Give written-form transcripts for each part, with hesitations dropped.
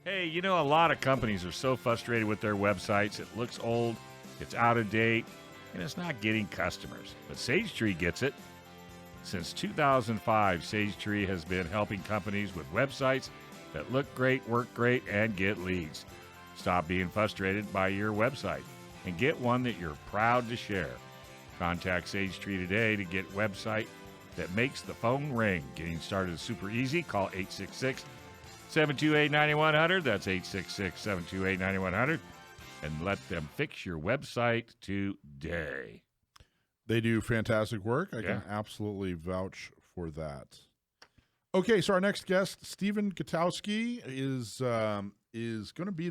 Hey, you know, a lot of companies are so frustrated with their websites. It looks old, it's out of date, and it's not getting customers. But SageTree gets it. Since 2005, SageTree has been helping companies with websites that look great, work great, and get leads. Stop being frustrated by your website and get one that you're proud to share. Contact SageTree today to get a website that makes the phone ring. Getting started is super easy. Call 866-728-9100. That's 866-728-9100. And let them fix your website today. They do fantastic work. I can absolutely vouch for that. Okay, so our next guest, Stephen Gutowski, is going to be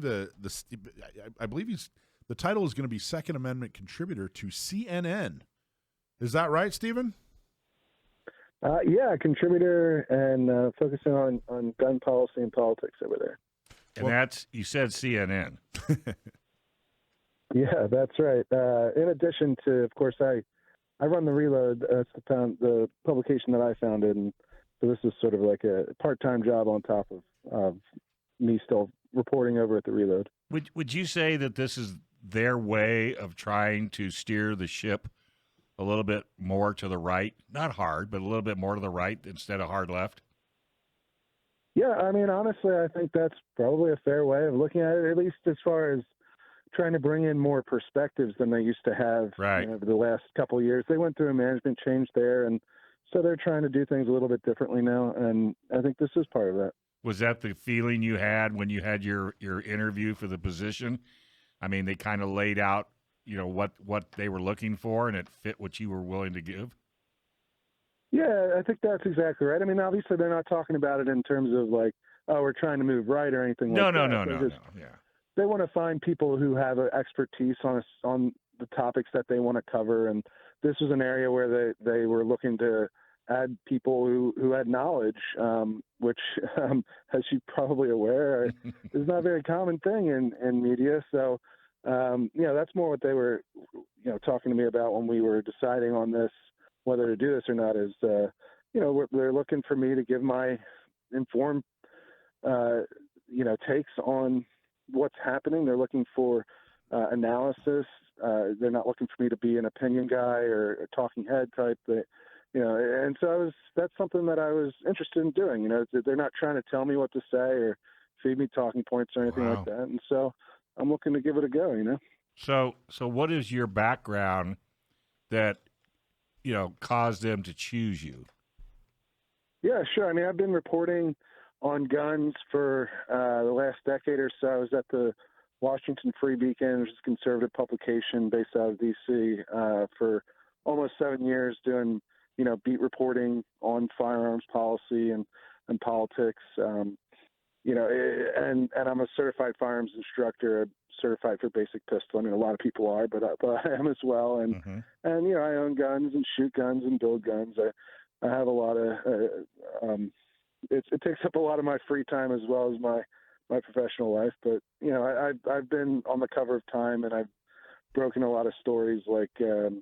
I believe the title is going to be Second Amendment contributor to CNN. Is that right, Stephen? Yeah, contributor and focusing on gun policy and politics over there. And that's, you said CNN. Yeah, that's right. In addition to, of course, I run the Reload. That's the publication that I founded, and so this is sort of like a part-time job on top of me still reporting over at the Reload. Would you say that this is their way of trying to steer the ship a little bit more to the right? Not hard, but a little bit more to the right instead of hard left? Yeah, I mean, honestly, I think that's probably a fair way of looking at it, at least as far as trying to bring in more perspectives than they used to have over the last couple of years. They went through a management change there, and so they're trying to do things a little bit differently now, and I think this is part of that. Was that the feeling you had when you had your interview for the position? I mean, they kind of laid out, you know, what they were looking for, and it fit what you were willing to give? Yeah, I think that's exactly right. I mean, obviously they're not talking about it in terms of like, oh, we're trying to move right or anything like that. No. Yeah. They want to find people who have expertise on the topics that they want to cover, and this was an area where they were looking to add people who had knowledge, which, as you're probably aware, is not a very common thing in media. So, that's more what they were, talking to me about when we were deciding on this, whether to do this or not. Is they're looking for me to give my informed, takes on what's happening. They're looking for analysis. They're not looking for me to be an opinion guy or a talking head type. And so that's something that I was interested in doing. They're not trying to tell me what to say or feed me talking points or anything like that. And so I'm looking to give it a go. So what is your background that caused them to choose you? Yeah, sure. I mean, I've been reporting on guns for the last decade or so. I was at the Washington Free Beacon, which is a conservative publication based out of D.C. For almost 7 years, doing beat reporting on firearms policy and politics. And I'm a certified firearms instructor. I'm certified for basic pistol. I mean, a lot of people are, but I am as well. And I own guns and shoot guns and build guns. I have a lot of. It takes up a lot of my free time as well as my professional life. But I've been on the cover of Time, and I've broken a lot of stories like the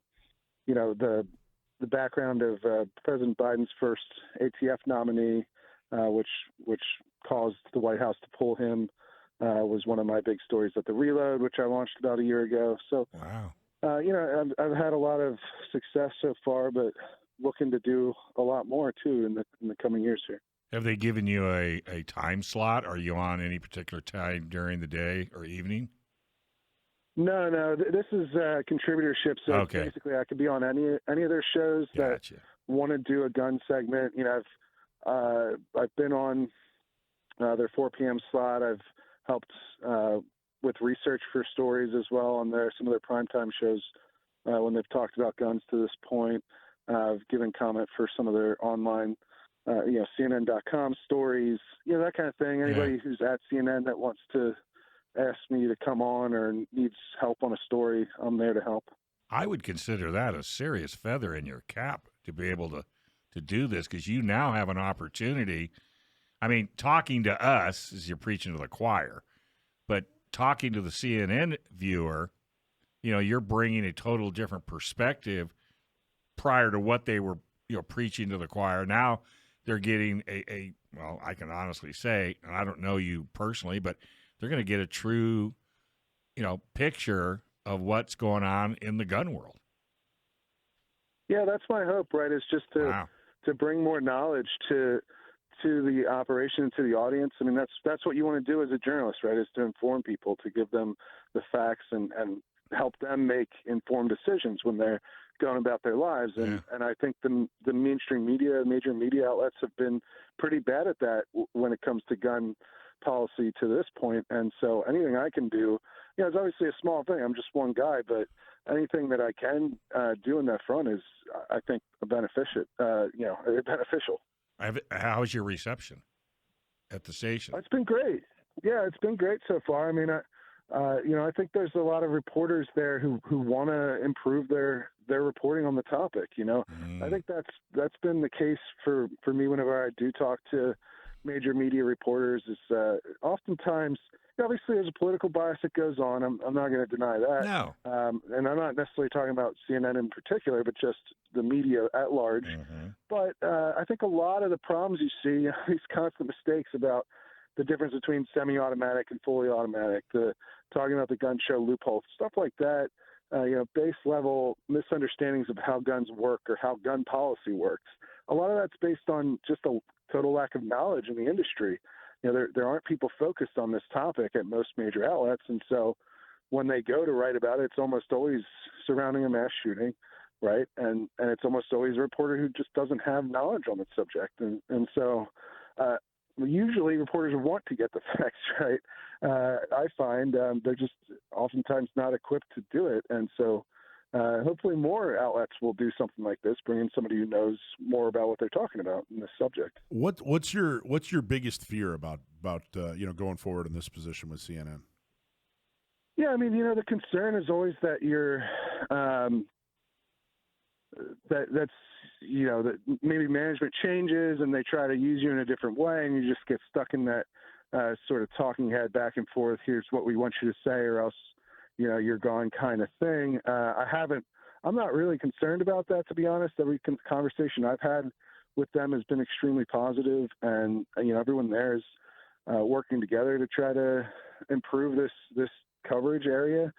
background of President Biden's first ATF nominee, which caused the White House to pull him, was one of my big stories at the Reload, which I launched about a year ago. So, I've had a lot of success so far, but looking to do a lot more too in the coming years here. Have they given you a time slot? Are you on any particular time during the day or evening? No. This is contributorship. So basically, I could be on any of their shows that want to do a gun segment. I've been on their 4 p.m. slot. I've helped with research for stories as well on some of their primetime shows when they've talked about guns to this point. I've given comment for some of their online, CNN.com stories, that kind of thing. Anybody who's at CNN that wants to ask me to come on or needs help on a story, I'm there to help. I would consider that a serious feather in your cap to be able to do this, because you now have an opportunity. I mean, talking to us is you're preaching to the choir, but talking to the CNN viewer, you're bringing a total different perspective prior to what they were preaching to the choir. Now they're getting well, I can honestly say, and I don't know you personally, but they're going to get a true, picture of what's going on in the gun world. Yeah, that's my hope, right? Is just to bring more knowledge to the operation, to the audience. I mean, that's what you want to do as a journalist, right? Is to inform people, to give them the facts and help them make informed decisions when they're going about their lives. And I think the mainstream media, major media outlets have been pretty bad at that when it comes to gun policy to this point. And so anything I can do, it's obviously a small thing. I'm just one guy, but anything that I can do in that front is, I think, beneficial. How was your reception at the station? It's been great. Yeah, it's been great so far. I mean, I think there's a lot of reporters there who want to improve their reporting on the topic. I think that's been the case for me whenever I do talk to major media reporters. Is oftentimes, obviously, there's a political bias that goes on. I'm not going to deny that. No. And I'm not necessarily talking about CNN in particular, but just the media at large. Mm-hmm. But I think a lot of the problems you see, these constant mistakes about the difference between semi-automatic and fully automatic, talking about the gun show loophole, stuff like that, base level misunderstandings of how guns work or how gun policy works. A lot of that's based on just a total lack of knowledge in the industry. There aren't people focused on this topic at most major outlets. And so when they go to write about it, it's almost always surrounding a mass shooting, right? And it's almost always a reporter who just doesn't have knowledge on the subject. And so usually reporters want to get the facts right. I find they're just oftentimes not equipped to do it. And so hopefully more outlets will do something like this, bring in somebody who knows more about what they're talking about in this subject. What's your biggest fear about going forward in this position with CNN? Yeah, I mean, the concern is always that you're that maybe management changes and they try to use you in a different way, and you just get stuck in that sort of talking head back and forth. Here's what we want you to say, or else you're gone kind of thing. I'm not really concerned about that, to be honest. Every conversation I've had with them has been extremely positive, and everyone there is working together to try to improve this coverage area.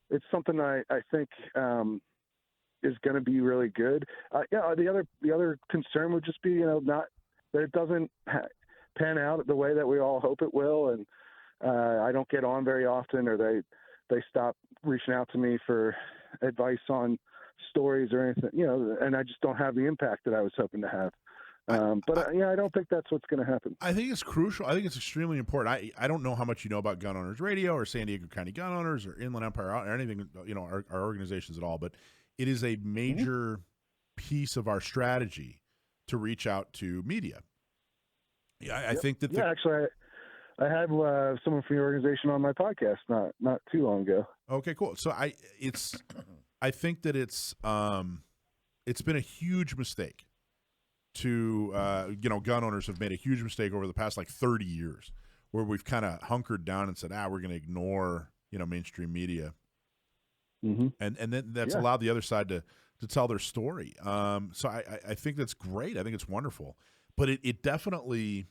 It's something I think is going to be really good. The other concern would just be not that it doesn't pan out the way that we all hope it will, and I don't get on very often, or they stop reaching out to me for advice on stories or anything, and I just don't have the impact that I was hoping to have. I don't think that's what's going to happen. I think it's crucial. I think it's extremely important. I don't know how much you know about Gun Owners Radio or San Diego County Gun Owners or Inland Empire or anything, our organizations at all, but it is a major piece of our strategy to reach out to media. Yeah, I think that. Actually, I had someone from your organization on my podcast not too long ago. Okay, cool. So I think that it's been a huge mistake to gun owners have made a huge mistake over the past 30 years where we've kind of hunkered down and said, we're going to ignore mainstream media, and then that's allowed the other side to tell their story. So I think that's great. I think it's wonderful, but it definitely,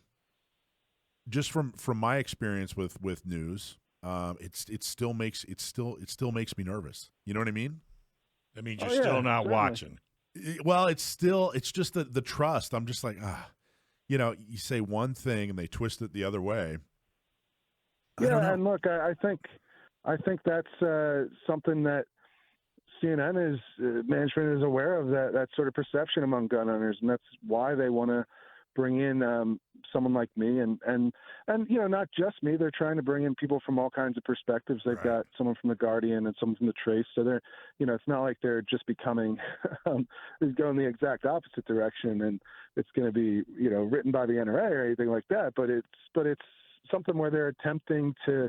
just from my experience with news, it still makes me nervous. You know what I mean? That means you're still not watching. Well, it's just the trust. I'm just like, you say one thing and they twist it the other way. Yeah, and look, I think that's something that CNN management is aware of, that sort of perception among gun owners, and that's why they want to bring in someone like me, and not just me. They're trying to bring in people from all kinds of perspectives. They've got someone from the Guardian and someone from the Trace. So they're, it's not like they're just becoming going the exact opposite direction, and it's going to be written by the NRA or anything like that. But it's something where they're attempting to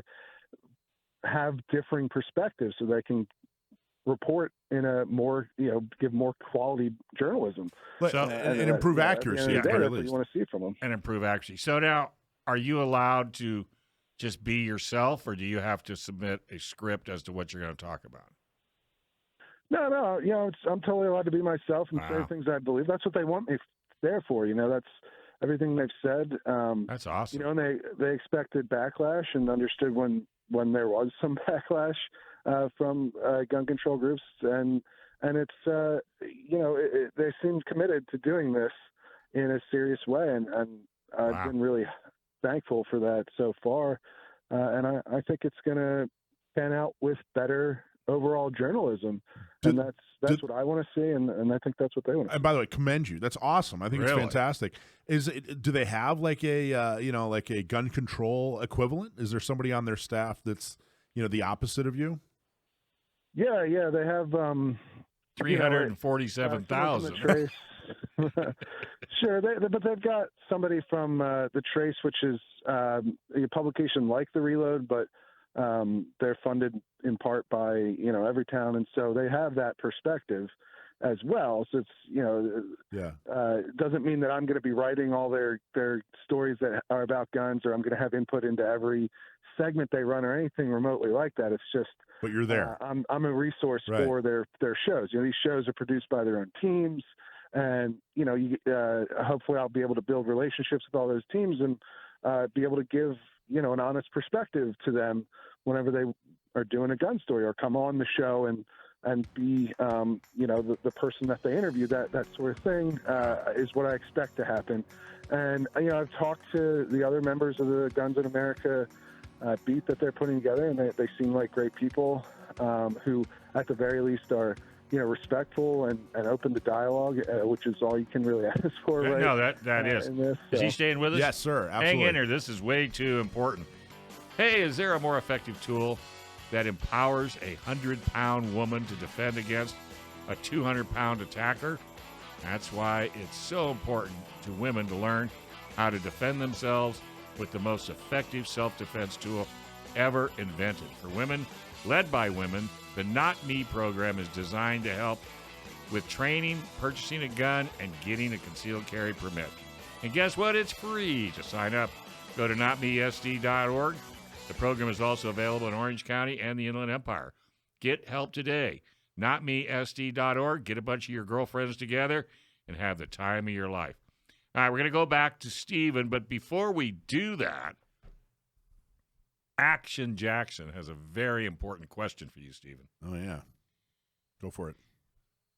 have differing perspectives so they can report in a more, give more quality journalism. And improve accuracy. That's what you want to see from them. And improve accuracy. So now, are you allowed to just be yourself, or do you have to submit a script as to what you're going to talk about? No. I'm totally allowed to be myself and say Wow. things I believe. That's what they want me there for. That's everything they've said. That's awesome. And they expected backlash and understood when there was some backlash from gun control groups, and it's they seemed committed to doing this in a serious way, and I've been really thankful for that so far, and I think it's going to pan out with better overall journalism, and that's what I want to see, and I think that's what they want to see. And by the way, commend you. That's awesome. I think it's fantastic. Do they have like a gun control equivalent? Is there somebody on their staff that's the opposite of you? Yeah, they have 347,000. Sure, but they've got somebody from the Trace, which is a publication like The Reload, but they're funded in part by Everytown, and so they have that perspective as well. So it's doesn't mean that I'm going to be writing all their stories that are about guns, or I'm going to have input into every segment they run or anything remotely like that. It's just, but you're there. I'm a resource for their shows. These shows are produced by their own teams, and hopefully I'll be able to build relationships with all those teams and be able to give an honest perspective to them whenever they are doing a gun story, or come on the show and be the person that they interview. That sort of thing is what I expect to happen. And I've talked to the other members of the Guns in America beat that they're putting together, and they seem like great people who, at the very least, are respectful and open to dialogue, which is all you can really ask for. Right? No, that is. Is he staying with us? Yes, sir. Absolutely. Hang in here. This is way too important. Hey, is there a more effective tool that empowers a 100-pound woman to defend against a 200-pound attacker? That's why it's so important to women to learn how to defend themselves with the most effective self-defense tool ever invented. For women, led by women, the Not Me program is designed to help with training, purchasing a gun, and getting a concealed carry permit. And guess what? It's free to sign up. Go to notmesd.org. The program is also available in Orange County and the Inland Empire. Get help today. Notmesd.org. Get a bunch of your girlfriends together and have the time of your life. All right, we're going to go back to Stephen, but before we do that, Action Jackson has a very important question for you, Stephen. Oh, yeah. Go for it.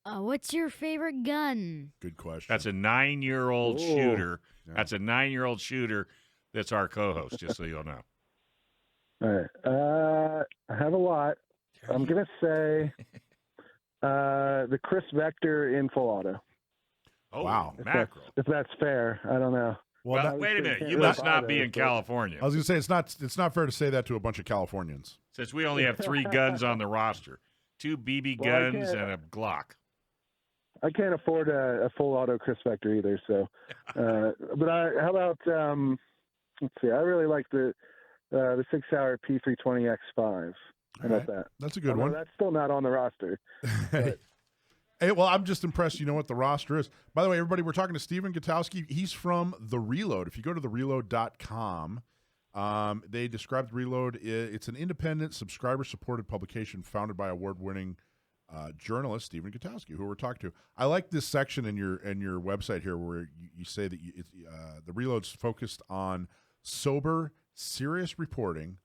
What's your favorite gun? Good question. That's a 9-year-old shooter. Yeah. That's a 9-year-old shooter that's our co-host, just so you'll know. All right. I have a lot. I'm going to say the Chris Vector in full auto. Oh, wow. If that's fair. I don't know. Well, wait a minute. You must not be in California. I was going to say, it's not fair to say that to a bunch of Californians. Since we only have 3 guns on the roster. 2 BB guns and a Glock. I can't afford a full auto Chris Vector either. So, but how about, let's see, I really like the 6-hour P320X5. How about that? That's a good one. That's still not on the roster. Hey, well, I'm just impressed you know what the roster is. By the way, everybody, we're talking to Stephen Gutowski. He's from The Reload. If you go to thereload.com, they describe The Reload. It's an independent, subscriber-supported publication founded by award-winning journalist Stephen Gutowski, who we're talking to. I like this section in your website here where you say that The Reload's focused on sober, serious reporting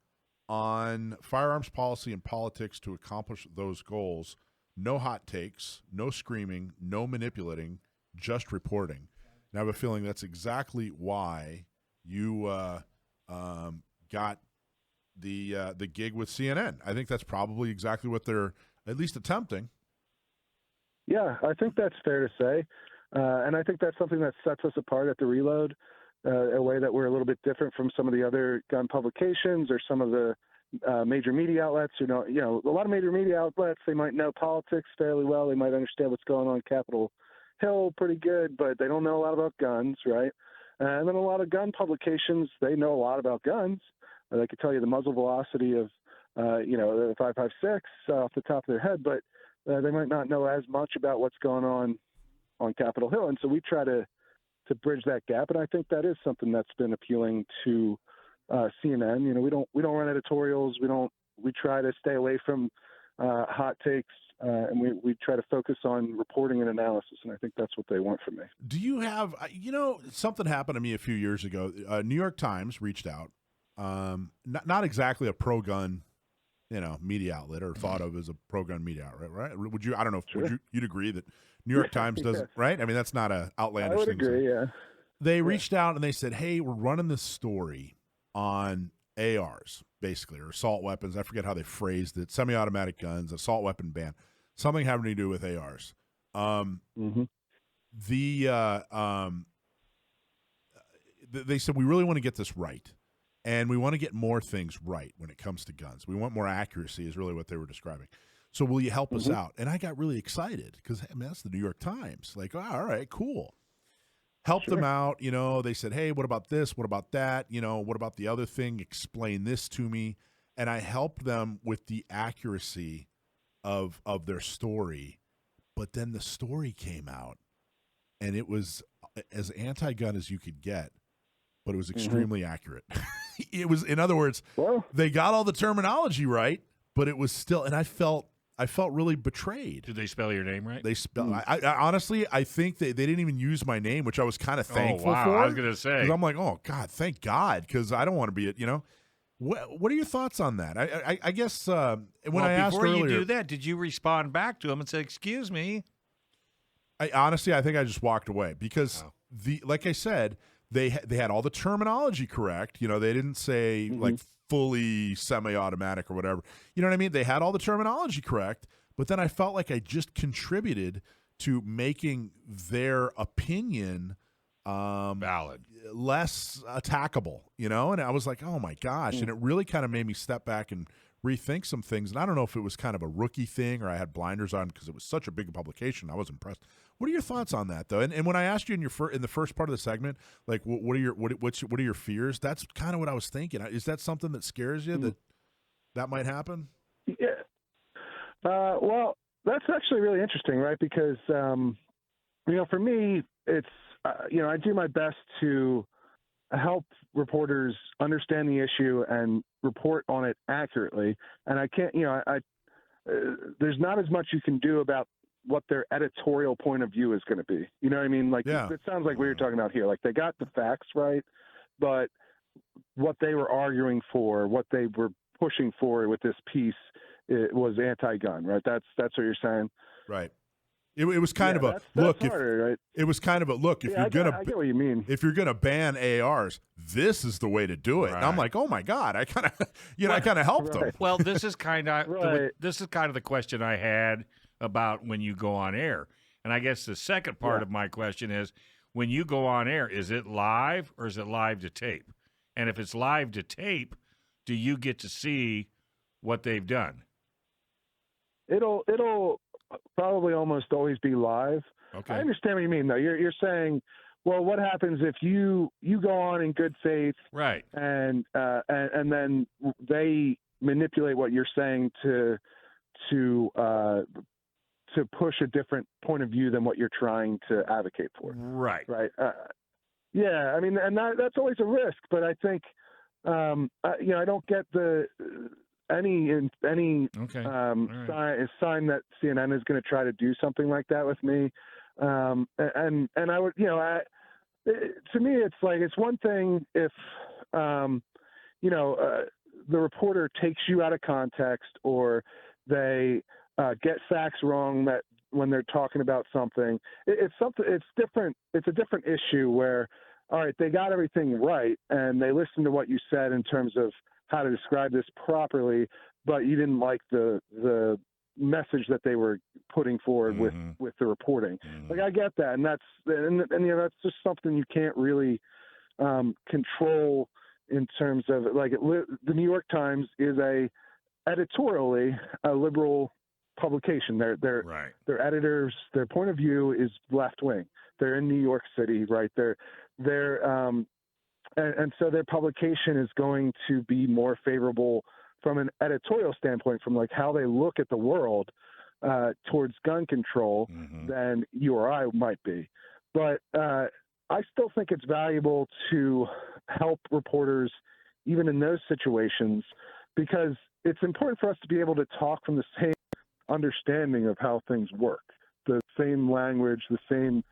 on firearms policy and politics to accomplish those goals. No hot takes, no screaming, no manipulating, just reporting. And I have a feeling that's exactly why you got the gig with CNN. I think that's probably exactly what they're at least attempting. Yeah, I think that's fair to say. And I think that's something that sets us apart at The Reload, a way that we're a little bit different from some of the other gun publications or some of the major media outlets. A lot of major media outlets, they might know politics fairly well. They might understand what's going on in Capitol Hill pretty good, but they don't know a lot about guns, right? And then a lot of gun publications, they know a lot about guns. They could tell you the muzzle velocity of, the 5.56 off the top of their head, but they might not know as much about what's going on Capitol Hill. And so we try to bridge that gap, and I think that is something that's been appealing to CNN. We don't run editorials. We try to stay away from hot takes, and we try to focus on reporting and analysis, and I think that's what they want from me. Do you have, something happened to me a few years ago. New York Times reached out, not exactly a pro-gun, media outlet or thought of as a pro-gun media outlet, right? Would you? I don't know. Sure. You'd agree that New York Times doesn't, right? I mean, that's not a outlandish I would thing. agree. Yeah. They reached out and they said, "Hey, we're running this story on ARs, basically, or assault weapons. I forget how they phrased it. Semi-automatic guns, assault weapon ban, something having to do with ARs." They said, we really want to get this right, and we want to get more things right when it comes to guns. We want more accuracy, is really what they were describing. So will you help us out? And I got really excited because, that's the New York Times. Like, all right, cool. Help them out. They said, hey, what about this? What about that? What about the other thing? Explain this to me. And I helped them with the accuracy of their story. But then the story came out, and it was as anti-gun as you could get, but it was extremely accurate. It was, in other words, they got all the terminology right, but it was still, and I felt really betrayed. Did they spell your name right? They spell. I honestly, I think they didn't even use my name, which I was kind of thankful for. I was gonna say, 'cause I'm like, oh God, thank God, because I don't want to be What are your thoughts on that? I guess when I asked earlier, before you do that, did you respond back to him and say, "Excuse me"? I think I just walked away because like I said, they had all the terminology correct. They didn't say like fully semi-automatic or whatever. You know what I mean? They had all the terminology correct, but then I felt like I just contributed to making their opinion valid, less attackable, and I was like, oh my gosh. And it really kind of made me step back and rethink some things. And I don't know if it was kind of a rookie thing or I had blinders on because it was such a big publication. I was impressed. What are your thoughts on that, though? And when I asked you in the first part of the segment, like, what are your fears? That's kind of what I was thinking. Is that something that scares you that might happen? Yeah. Well, that's actually really interesting, right? Because for me, it's I do my best to help reporters understand the issue and report on it accurately. And I can't, there's not as much you can do about what their editorial point of view is going to be. You know what I mean? Like, it sounds like what you're talking about here. Like, they got the facts right, but what they were arguing for, what they were pushing for with this piece, it was anti-gun, right? That's what you're saying. Right. It was kind of a look. Right? It was kind of a look. If I get what you mean. If you're gonna ban ARs, this is the way to do it. Right. And I'm like, oh my God, I kind of helped them. Well, this is kind of the question I had about when you go on air, and I guess the second part of my question is, when you go on air, is it live or is it live to tape? And if it's live to tape, do you get to see what they've done? It'll probably almost always be live. Okay. I understand what you mean, though. You're saying, well, what happens if you go on in good faith, right? And then they manipulate what you're saying to push a different point of view than what you're trying to advocate for. Right. Right. Yeah. I mean, and that's always a risk, but I think, I don't get any sign that CNN is going to try to do something like that with me. And I would, to me, it's like, it's one thing if, the reporter takes you out of context, or they get facts wrong that when they're talking about something. It's different. It's a different issue where, all right, they got everything right and they listened to what you said in terms of how to describe this properly, but you didn't like the message that they were putting forward with the reporting. Like, I get that, and that's that's just something you can't really control in terms of, like, the New York Times is editorially a liberal publication. Their editors, their point of view is left wing. They're in New York City, right? And so their publication is going to be more favorable from an editorial standpoint, from like how they look at the world towards gun control, than you or I might be. But I still think it's valuable to help reporters even in those situations, because it's important for us to be able to talk from the same understanding of how things work, the same language, the same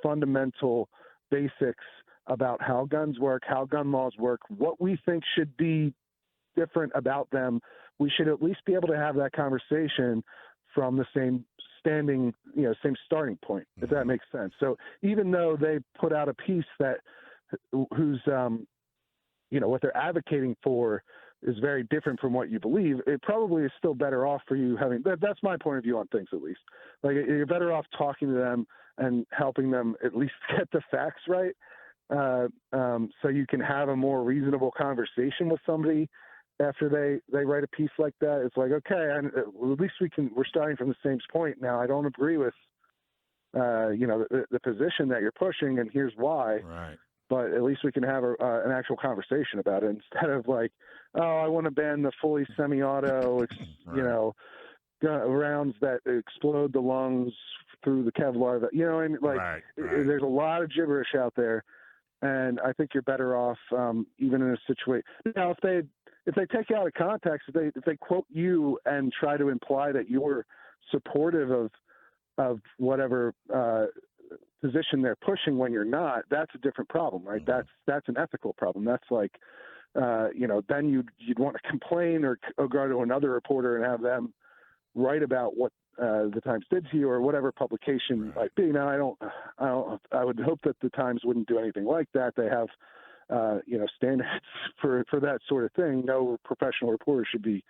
fundamental basics about how guns work, how gun laws work, what we think should be different about them. We should at least be able to have that conversation from the same same starting point, if that makes sense. So even though they put out a piece whose what they're advocating for is very different from what you believe, it probably is still better off for you having that's my point of view on things, at least. Like, you're better off talking to them and helping them at least get the facts right, so you can have a more reasonable conversation with somebody after they write a piece like that. It's like, okay, at least we're starting from the same point now. I don't agree with the position that you're pushing, and here's why. Right. But at least we can have an actual conversation about it, instead of like, oh, I want to ban the fully semi-auto, rounds that explode the lungs through the Kevlar. There's a lot of gibberish out there, and I think you're better off, even in a situation. Now, if they take you out of context, if they quote you and try to imply that you're supportive of whatever position they're pushing when you're not, that's a different problem, right? Mm-hmm. That's an ethical problem. That's like, then you'd want to complain or go to another reporter and have them write about what the Times did to you, or whatever publication might be. Now, I would hope that the Times wouldn't do anything like that. They have, standards for that sort of thing. No professional reporter should be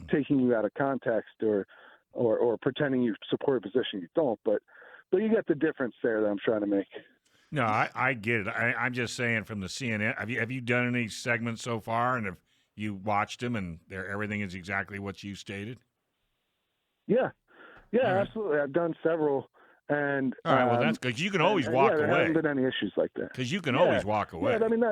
taking you out of context or pretending you support a position you don't. But you get the difference there that I'm trying to make. No, I get it. I'm just saying, from the CNN, have you done any segments so far, and have you watched them, and everything is exactly what you stated? Yeah, absolutely. I've done several, and all right. Well, that's good. You can always walk away. There haven't been any issues like that. Because you can always walk away. Yeah, I mean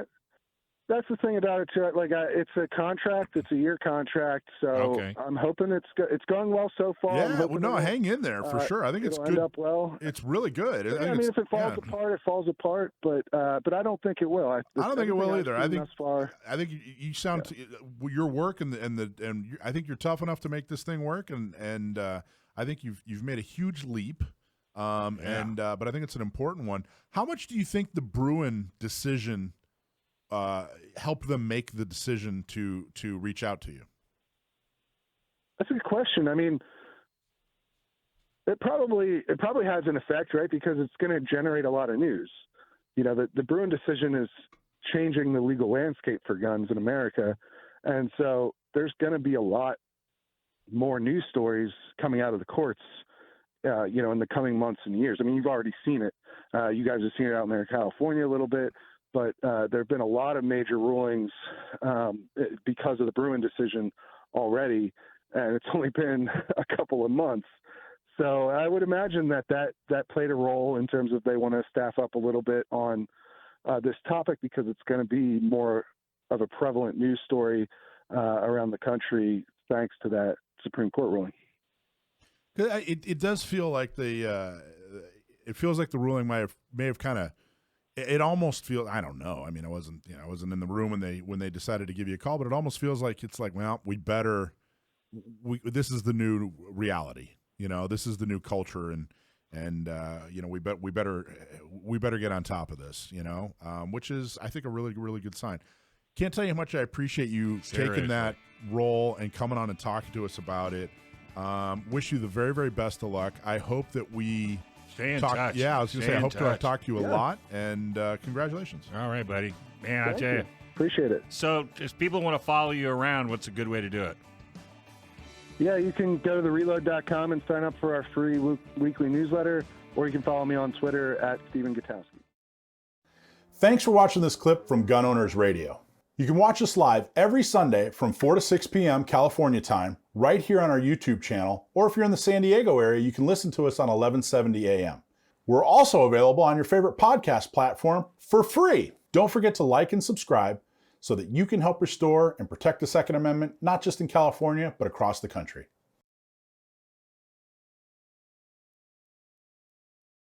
that's the thing about it too. Like, it's a contract. It's a year contract. So I'm hoping it's going well so far. Yeah, hang in there for sure. I think it's good. End up well. It's really good. I mean, if it falls apart, it falls apart. But I don't think it will. I don't think it will either. I think you sound your work and I think you're tough enough to make this thing work. And I think you've made a huge leap. But I think it's an important one. How much do you think the Bruin decision help them make the decision to reach out to you? That's a good question. I mean, it probably has an effect, right? Because it's going to generate a lot of news. The Bruin decision is changing the legal landscape for guns in America, and so there's going to be a lot more news stories coming out of the courts, in the coming months and years. I mean, you've already seen it. You guys have seen it out there in California a little bit. But there have been a lot of major rulings because of the Bruin decision already, and it's only been a couple of months. So I would imagine that played a role in terms of they want to staff up a little bit on this topic, because it's going to be more of a prevalent news story around the country thanks to that Supreme Court ruling. It does feel like it feels like the ruling may have kind of. It almost feels, I don't know. I mean, I wasn't in the room when they decided to give you a call, but it almost feels like it's like, well, this is the new reality. This is the new culture, and we better get on top of this. Which is, I think, a really, really good sign. Can't tell you how much I appreciate you taking that role and coming on and talking to us about it. Wish you the very, very best of luck. I hope that we. Stay in touch. Yeah, I was going to say, I hope to talk to you a lot, and congratulations. All right, buddy. Man, I tell you. Appreciate it. So if people want to follow you around, what's a good way to do it? Yeah, you can go to thereload.com and sign up for our free weekly newsletter, or you can follow me on Twitter at Stephen Gutowski. Thanks for watching this clip from Gun Owners Radio. You can watch us live every Sunday from 4 to 6 p.m. California time, right here on our YouTube channel, or if you're in the San Diego area, you can listen to us on 1170 a.m. We're also available on your favorite podcast platform for free. Don't forget to like and subscribe so that you can help restore and protect the Second Amendment, not just in California, but across the country.